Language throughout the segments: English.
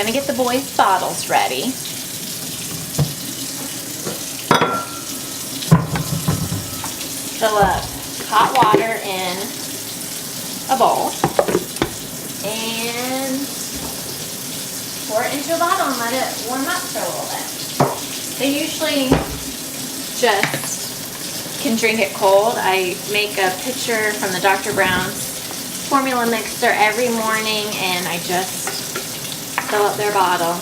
Gonna get the boys' bottles ready. Fill up hot water in a bowl and pour it into a bottle and let it warm up for a little bit. They usually just can drink it cold. I make a pitcher from the Dr. Brown's formula mixer every morning and I just fill up their bottle.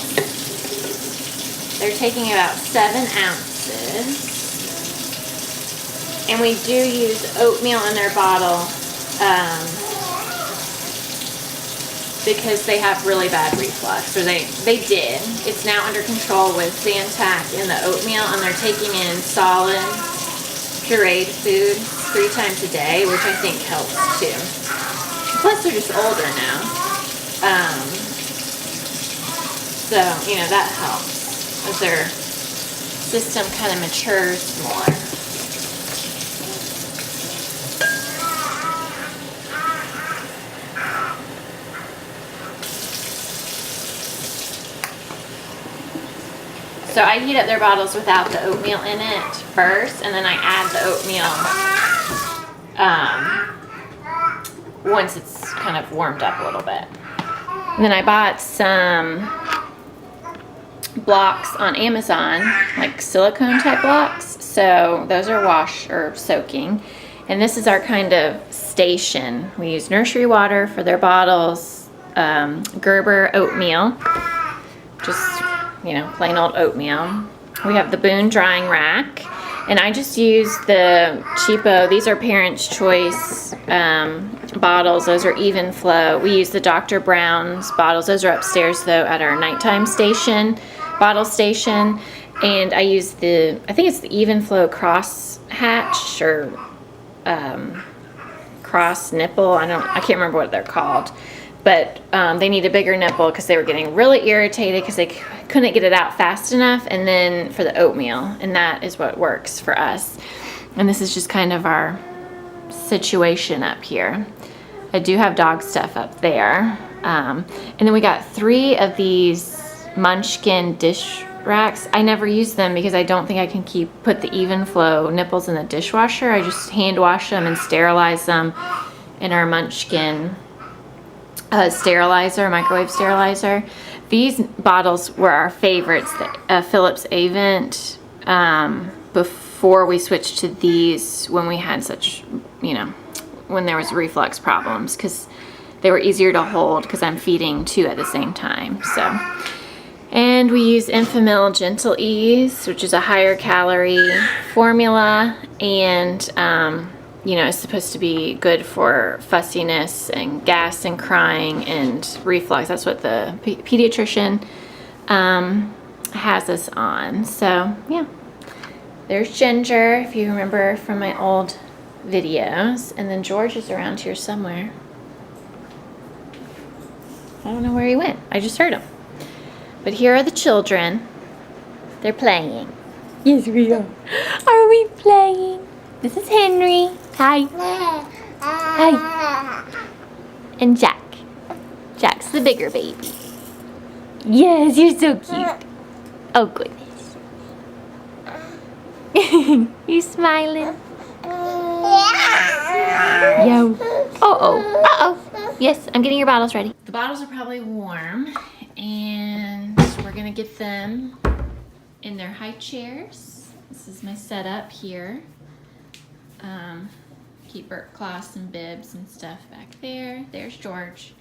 They're taking about 7 ounces. And we do use oatmeal in their bottle because they have really bad reflux, or they did. It's now under control with Zantac in the oatmeal, and they're taking in solid pureed food 3 times a day, which I think helps too. Plus they're just older now. So, you know, that helps as their system kind of matures more. So I heat up their bottles without the oatmeal in it first, and then I add the oatmeal once it's kind of warmed up a little bit. And then I bought some blocks on Amazon, like silicone type blocks. So those are wash or soaking. And this is our kind of station. We use nursery water for their bottles, Gerber oatmeal, just, you know, plain old oatmeal. We have the Boone drying rack, and I just use the cheapo, these are Parents' Choice bottles. Those are even flow. We use the Dr. Brown's bottles. Those are upstairs though at our nighttime station, bottle station. And I use the, I think it's the even flow cross hatch or cross nipple. I can't remember what they're called. But they need a bigger nipple because they were getting really irritated because they couldn't get it out fast enough, and then for the oatmeal, and that is what works for us. And this is just kind of our situation up here. I do have dog stuff up there. And then we got 3 of these Munchkin dish racks. I never use them because I don't think I can put the even flow nipples in the dishwasher. I just hand wash them and sterilize them in our Munchkin sterilizer, microwave sterilizer. These bottles were our favorites, the Philips Avent, before we switched to these when we had such, you know, when there was reflux problems, because they were easier to hold because I'm feeding 2 at the same time. So, and we use Enfamil Gentle Ease, which is a higher calorie formula, and you know, it's supposed to be good for fussiness and gas and crying and reflux. That's what the pediatrician has us on. So yeah, there's Ginger, if you remember from my old videos. And then George is around here somewhere. I don't know where he went. I just heard him. But here are the children. They're playing. Yes, we are. Are we playing? This is Henry. Hi. Hi. And Jack. Jack's the bigger baby. Yes, you're so cute. Oh, goodness. You smiling? Yo. Uh-oh. Uh-oh. Yes, I'm getting your bottles ready. The bottles are probably warm, and we're going to get them in their high chairs. This is my setup here. Keep Bert Kloss and bibs and stuff back there. There's George.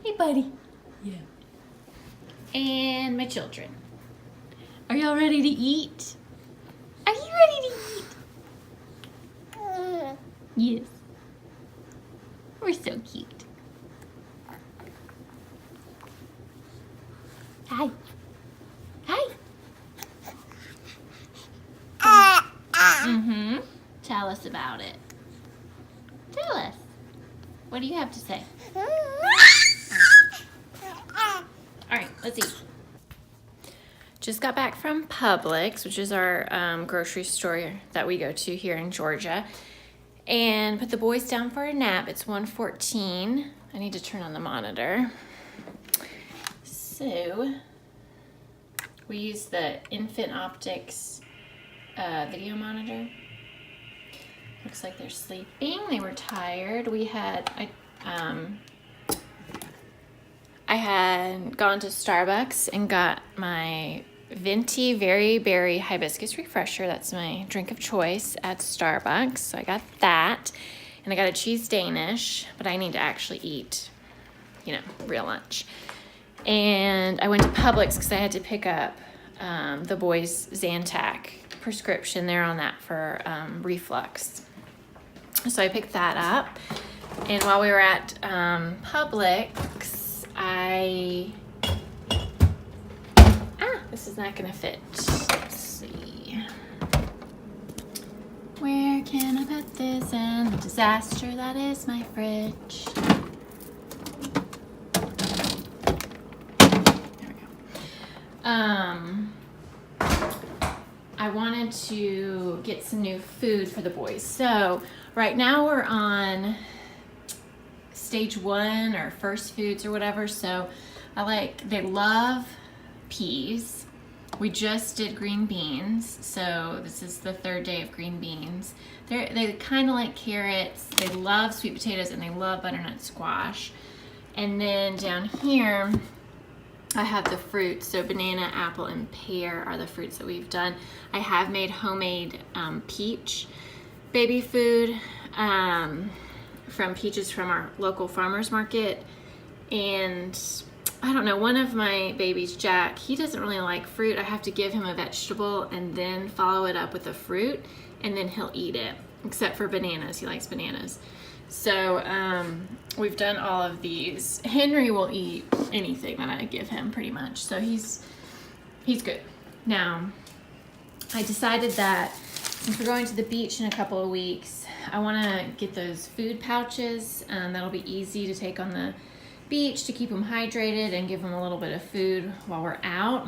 Hey, buddy. Yeah. And my children. Are y'all ready to eat? Are you ready to eat? Yes. We're so cute. Hi. Hi. Mm-hmm. Tell us about it. Tell us. What do you have to say? All right, let's eat. Just got back from Publix, which is our grocery store that we go to here in Georgia, and put the boys down for a nap. It's 1:14. I need to turn on the monitor. So we use the Infant Optics video monitor. Looks like they're sleeping. They were tired. I had gone to Starbucks and got my venti very berry hibiscus refresher. That's my drink of choice at Starbucks. So I got that, and I got a cheese Danish, but I need to actually eat, real lunch. And I went to Publix because I had to pick up the boys' Zantac prescription. They're on that for reflux. So I picked that up. And while we were at Publix, this is not gonna fit. Let's see. Where can I put this in the disaster that is my fridge? There we go. I wanted to get some new food for the boys. So right now we're on stage 1 or first foods or whatever. So they love peas. We just did green beans. So this is the 3rd day of green beans. They kind of like carrots. They love sweet potatoes and they love butternut squash. And then down here, I have the fruits. So banana, apple, and pear are the fruits that we've done. I have made homemade peach baby food from peaches from our local farmer's market. And I don't know, one of my babies, Jack, he doesn't really like fruit. I have to give him a vegetable and then follow it up with a fruit, and then he'll eat it, except for bananas. He likes bananas. So we've done all of these. Henry will eat anything that I give him pretty much. So he's good. Now, I decided that since we're going to the beach in a couple of weeks, I want to get those food pouches. That'll be easy to take on the beach to keep them hydrated and give them a little bit of food while we're out.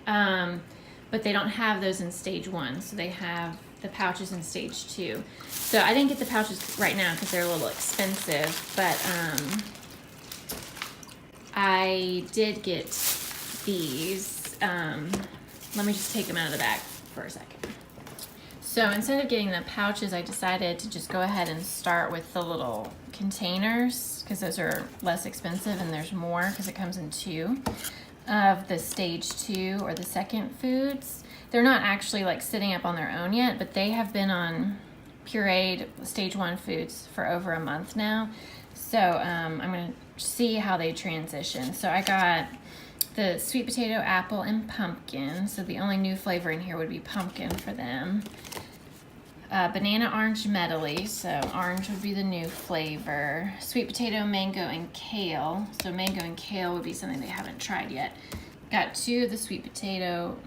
But they don't have those in stage 1, so they have the pouches in stage 2. So I didn't get the pouches right now because they're a little expensive, but I did get these. Let me just take them out of the bag for a second. So instead of getting the pouches, I decided to just go ahead and start with the little containers because those are less expensive and there's more because it comes in 2 of the stage 2 or the second foods. They're not actually like sitting up on their own yet, but they have been on pureed stage 1 foods for over a month now. So I'm going to see how they transition. So I got the sweet potato, apple, and pumpkin. So the only new flavor in here would be pumpkin for them. Banana, orange medley. So orange would be the new flavor. Sweet potato, mango, and kale. So mango and kale would be something they haven't tried yet. Got 2 of the sweet potato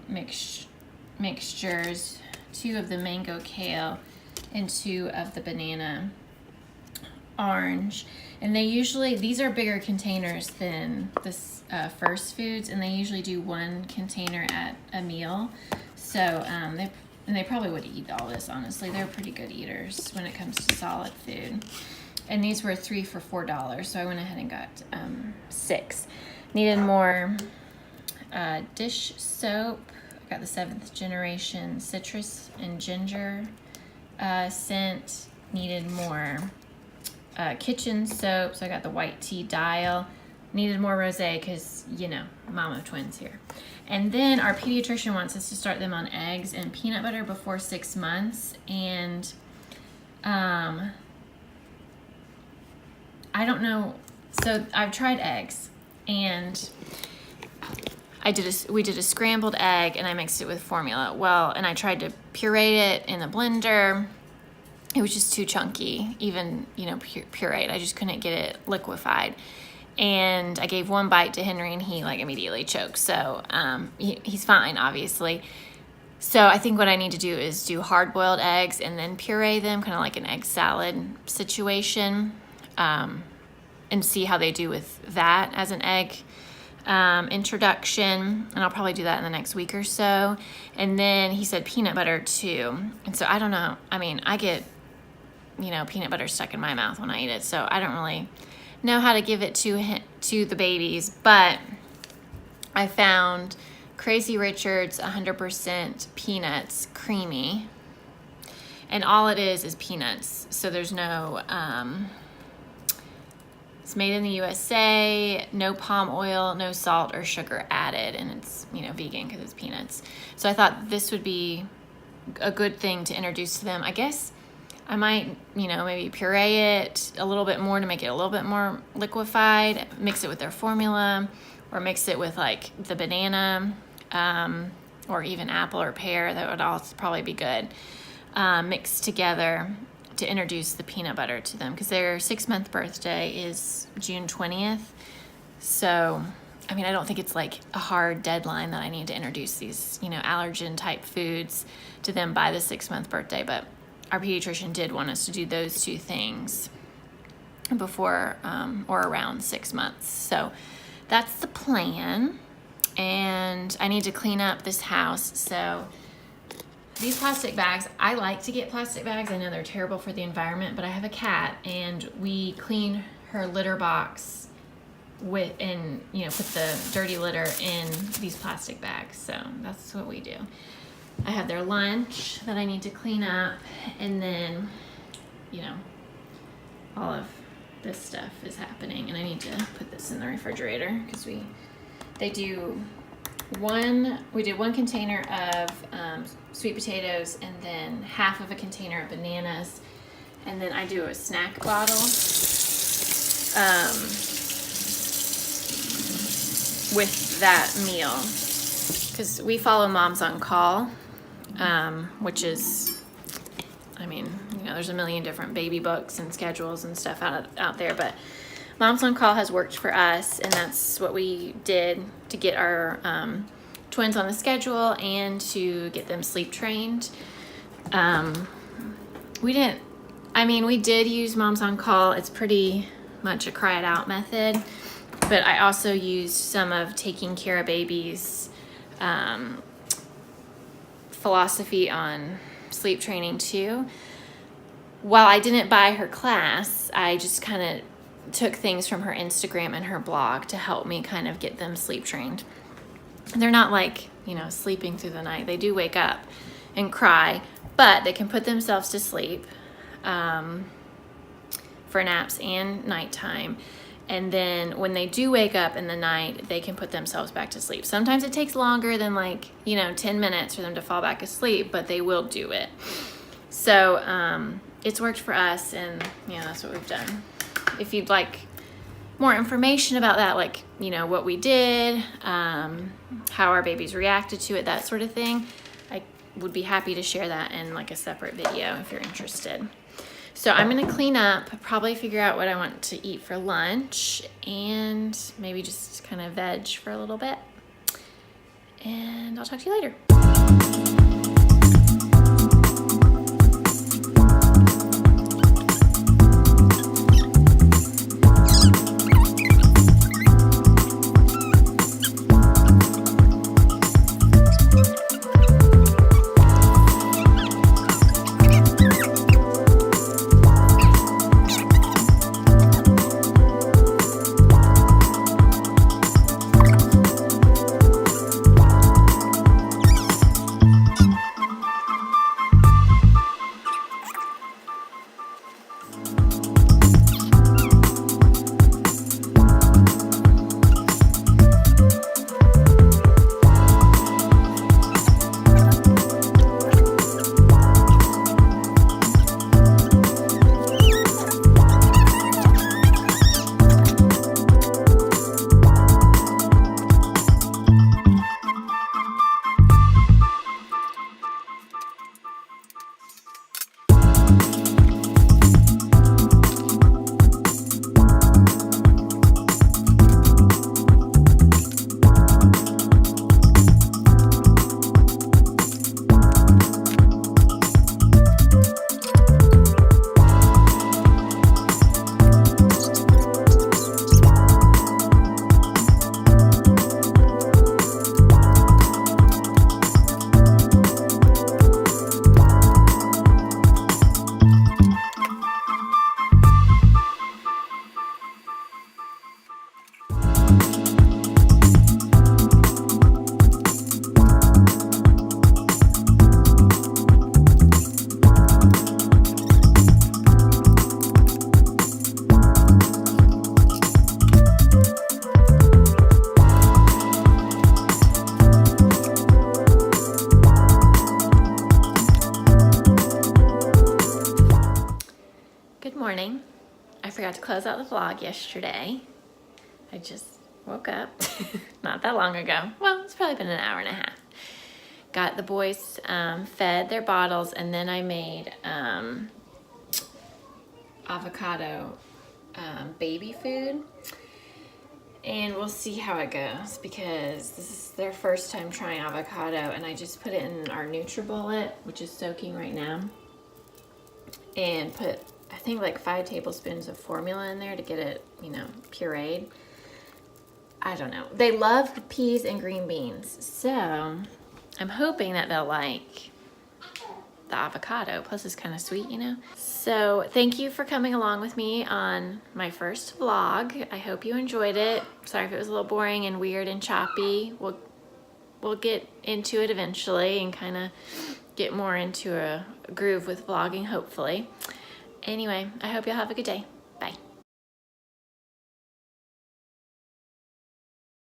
mixtures, 2 of the mango kale, and 2 of the banana orange. And these are bigger containers than the first foods, and they usually do 1 container at a meal. So they probably would eat all this, honestly. They're pretty good eaters when it comes to solid food. And these were 3 for $4, so I went ahead and got 6. Needed more dish soap. I got the 7th generation citrus and ginger scent. Needed more kitchen soap, so I got the white tea dial. Needed more rosé because, mom of twins here. And then our pediatrician wants us to start them on eggs and peanut butter before 6 months. And I don't know. So I've tried eggs, and we did a scrambled egg, and I mixed it with formula. Well, and I tried to puree it in a blender. It was just too chunky, even, pureed. I just couldn't get it liquefied. And I gave 1 bite to Henry, and he immediately choked. So he's fine, obviously. So I think what I need to do is do hard-boiled eggs and then puree them, kind of like an egg salad situation, and see how they do with that as an egg introduction. And I'll probably do that in the next week or so. And then he said peanut butter too. And so I don't know. I get, peanut butter stuck in my mouth when I eat it. So I don't really know how to give it to the babies, but I found Crazy Richard's 100% peanuts creamy. And all it is peanuts. So there's no, it's made in the USA, no palm oil, no salt or sugar added. And it's, you know, vegan because it's peanuts. So I thought this would be a good thing to introduce to them. I guess I might, you know, maybe puree it a little bit more to make it a little bit more liquefied, mix it with their formula, or mix it with like the banana, or even apple or pear. That would also probably be good. Mixed together to introduce the peanut butter to them, because their 6-month birthday is June 20th. So, I mean, I don't think it's like a hard deadline that I need to introduce these, you know, allergen type foods to them by the 6-month birthday, but our pediatrician did want us to do those two things before or around 6 months. So that's the plan. And I need to clean up this house. So these plastic bags, I like to get plastic bags. I know they're terrible for the environment, but I have a cat and we clean her litter box with, and you know, put the dirty litter in these plastic bags. So that's what we do. I have their lunch that I need to clean up, and then, you know, all of this stuff is happening, and I need to put this in the refrigerator because we did one container of sweet potatoes, and then half of a container of bananas, and then I do a snack bottle with that meal, because we follow Moms on Call, which is, I mean, you know, there's a million different baby books and schedules and stuff out there, but Moms on Call has worked for us, and that's what we did to get our twins on the schedule and to get them sleep trained. We did use Moms on Call. It's pretty much a cry it out method, but I also used some of Taking Care of Babies' philosophy on sleep training too. While I didn't buy her class, I just kind of took things from her Instagram and her blog to help me kind of get them sleep trained. They're not like, you know, sleeping through the night. They do wake up and cry, but they can put themselves to sleep for naps and nighttime. And then when they do wake up in the night, they can put themselves back to sleep. Sometimes it takes longer than 10 minutes for them to fall back asleep, but they will do it. So it's worked for us, and that's what we've done. If you'd like more information about that, what we did, how our babies reacted to it, that sort of thing, I would be happy to share that in a separate video if you're interested. So I'm gonna clean up, probably figure out what I want to eat for lunch, and maybe just kind of veg for a little bit. And I'll talk to you later. morning. I forgot to close out the vlog yesterday. I just woke up, not that long ago. Well, it's probably been an hour and a half. Got the boys fed their bottles, and then I made avocado baby food. And we'll see how it goes because this is their first time trying avocado, and I just put it in our NutriBullet, which is soaking right now, and put, I think, like 5 tablespoons of formula in there to get it, you know, pureed. I don't know. They love peas and green beans, so I'm hoping that they'll like the avocado. Plus it's kind of sweet, you know. So thank you for coming along with me on my first vlog. I hope you enjoyed it. Sorry if it was a little boring and weird and choppy. We'll get into it eventually and kind of get more into a groove with vlogging, hopefully. Anyway, I hope you'll have a good day.